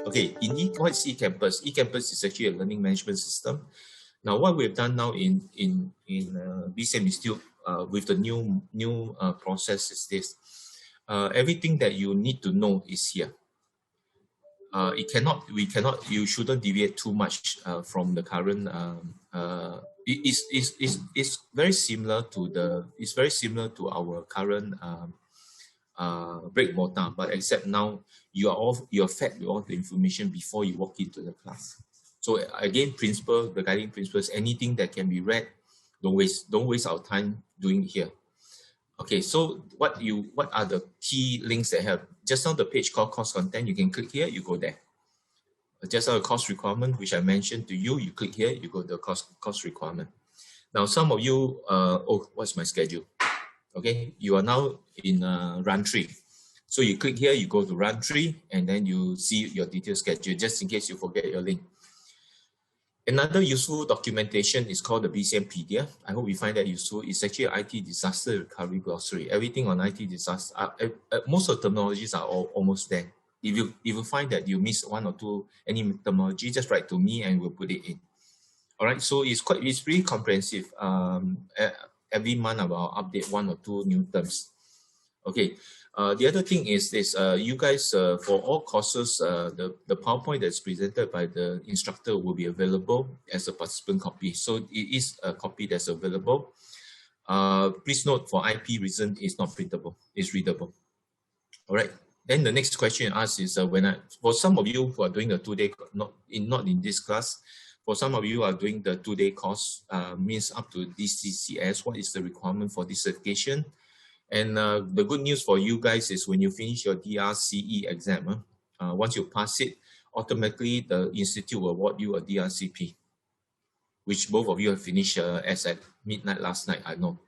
Okay, what is eCampus? eCampus is actually a learning management system. Now, what we've done now in BCM Institute with the new process is this. Everything that you need to know is here. You shouldn't deviate too much from the current. It's very similar to our current break mortar, but except now you're fed with all the information before you walk into the class. So again, the guiding principles, anything that can be read, don't waste our time doing here. Okay, so what are the key links that have? Just now the page called course content, you can click here, you go there. Just now the course requirement, which I mentioned to you, you click here, you go to the course requirement. Now some of you, what's my schedule? Okay, you are now in run 3. So you click here, you go to run 3, and then you see your detailed schedule, just in case you forget your link. Another useful documentation is called the BCMPedia. I hope you find that useful. It's actually an IT disaster recovery glossary. Everything on IT disaster, most of the terminologies are almost there. If you find that you miss one or two, any terminology, just write to me and we'll put it in. All right, so it's pretty comprehensive. Every month I'll update 1 or 2 new terms. Okay, the other thing is this, you guys, for all courses, the PowerPoint that's presented by the instructor will be available as a participant copy. So it is a copy that's available. Please note, for IP reason, it's not printable, it's readable. All right, then the next question asked is, for some of you who are doing the 2-day, not in this class, for some of you who are doing the 2-day course, means up to DCCS, what is the requirement for this certification? And the good news for you guys is when you finish your DRCE exam, once you pass it, automatically the institute will award you a DRCP, which both of you have finished as at midnight last night, I know.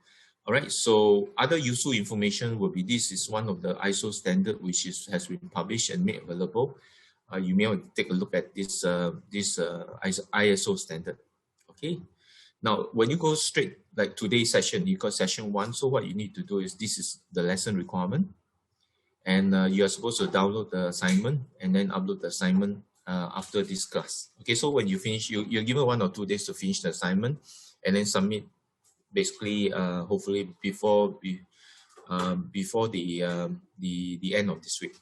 All right, so other useful information will be, this is one of the ISO standard which has been published and made available. You may want to take a look at this ISO standard. Okay. Now, when you go straight, like today's session, you got session 1. So what you need to do is, this is the lesson requirement. And you are supposed to download the assignment and then upload the assignment after this class. Okay, so when you finish, you're given 1 or 2 days to finish the assignment and then submit, basically, hopefully before the end of this week.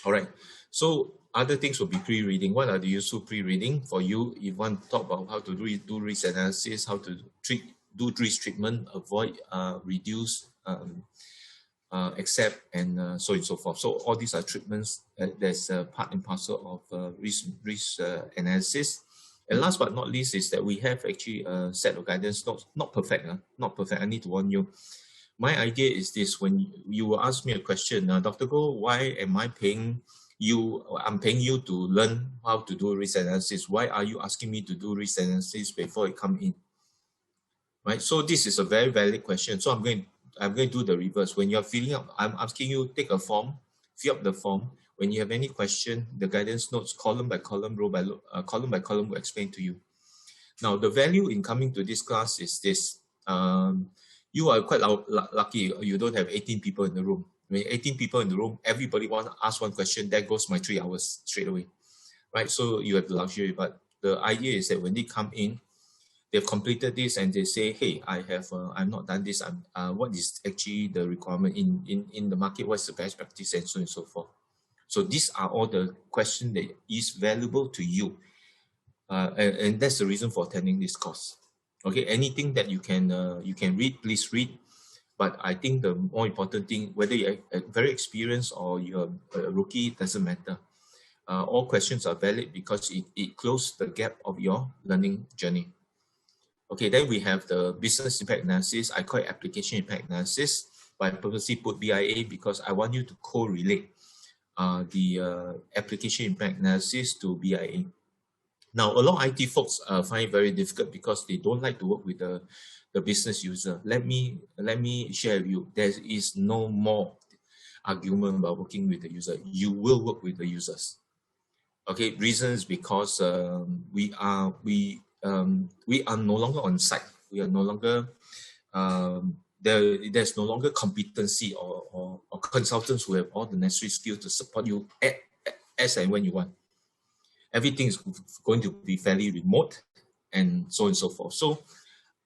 All right, so other things will be pre-reading. What are the useful pre-reading for you? If you want to talk about how to do risk analysis, how to do risk treatment, avoid, reduce, accept, and so on and so forth. So all these are treatments that's part and parcel of risk analysis. And last but not least is that we have actually a set of guidance notes. Not perfect, not perfect. I need to warn you. My idea is this: when you will ask me a question, Dr. Goh, why am I paying you? I'm paying you to learn how to do risk analysis. Why are you asking me to do risk analysis before it come in? Right. So this is a very valid question. So I'm going to do the reverse. When you're filling up, I'm asking you take a form, fill up the form. When you have any question, the guidance notes, column by column, row by column by column, will explain to you. Now, the value in coming to this class is this. You are quite lucky. You don't have 18 people in the room. When 18 people in the room, everybody wants to ask one question. That goes my 3 hours straight away, right? So you have the luxury. But the idea is that when they come in, they've completed this and they say, "Hey, I've not done this. What is actually the requirement in the market? What's the best practice, and so on and so forth." So these are all the questions that is valuable to you, and that's the reason for attending this course. Okay, anything that you can read, please read. But I think the more important thing, whether you're very experienced or you're a rookie, it doesn't matter. All questions are valid because it closes the gap of your learning journey. Okay, then we have the business impact analysis. I call it application impact analysis, but I purposely put BIA because I want you to correlate the application impact analysis to BIA. Now, a lot of IT folks find it very difficult because they don't like to work with the business user. Let me share with you, there is no more argument about working with the user. You will work with the users. Okay, reasons because we are no longer on site. We are no longer there's no longer competency or consultants who have all the necessary skills to support you as and when you want. everything is going to be fairly remote, and so on and so forth. So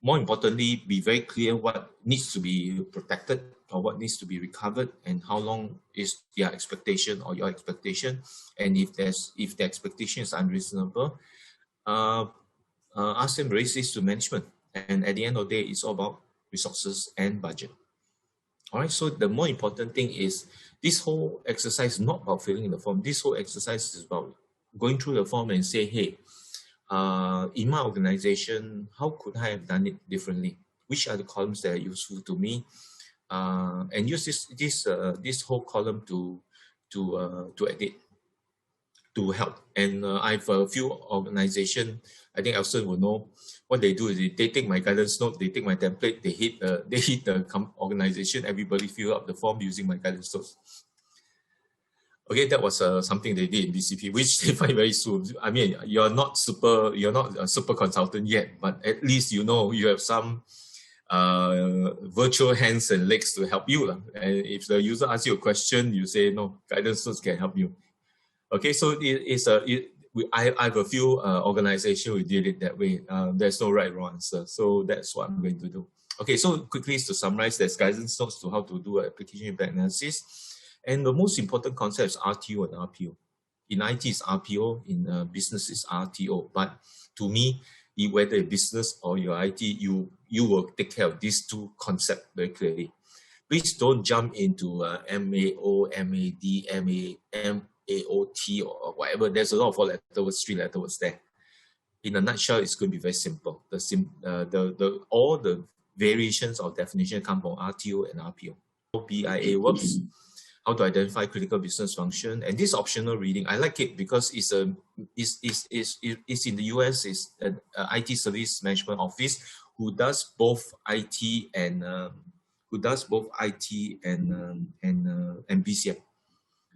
more importantly, be very clear what needs to be protected or what needs to be recovered, and how long is their expectation or your expectation. And if the expectation is unreasonable, ask them, raise this to management. And at the end of the day, it's all about resources and budget. All right, so the more important thing is this whole exercise is not about filling in the form. This whole exercise is about going through the form and say, hey, in my organization, how could I have done it differently? Which are the columns that are useful to me? And use this whole column to edit, to help. And I have a few organizations, I think Elson will know, what they do is they take my guidance note, they take my template, they hit the organization, everybody fill up the form using my guidance notes. Okay, that was something they did in BCP, which they find very soon. I mean, you're not a super consultant yet, but at least you know you have some virtual hands and legs to help you. And if the user asks you a question, you say, no, guidance notes can help you. Okay, so I have a few organizations who did it that way. There's no right or wrong answer. So that's what I'm going to do. Okay, so quickly to summarize, there's guidance notes to how to do application impact analysis. And the most important concept is RTO and RPO. In IT, it's RPO. In business, it's RTO. But to me, whether a business or your IT, you will take care of these two concepts very clearly. Please don't jump into MAO, MAD, MAOT, or whatever. There's a lot of 4-letter words, 3-letter words there. In a nutshell, it's going to be very simple. All the variations of definition come from RTO and RPO. How BIA works, how to identify critical business function, and this optional reading, I like it because it's in the US. It's an IT service management office who does both IT and BCM.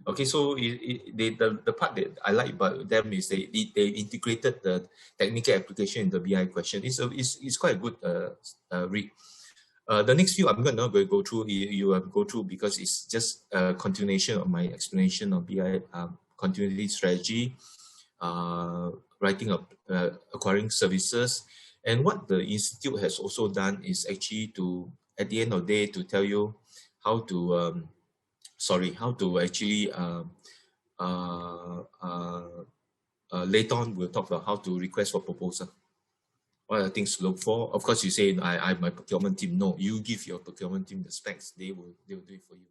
Okay, so the part that I like about them is they integrated the technical application in the BI question. It's quite a good read. The next few I'm not going to go through. You have to go through because it's just a continuation of my explanation of BI continuity strategy, writing up, acquiring services, and what the institute has also done is actually to, at the end of the day, to tell you how to actually later on we'll talk about how to request for proposal. What are the things to look for? Of course, you say I my procurement team. No, you give your procurement team the specs. They will do it for you.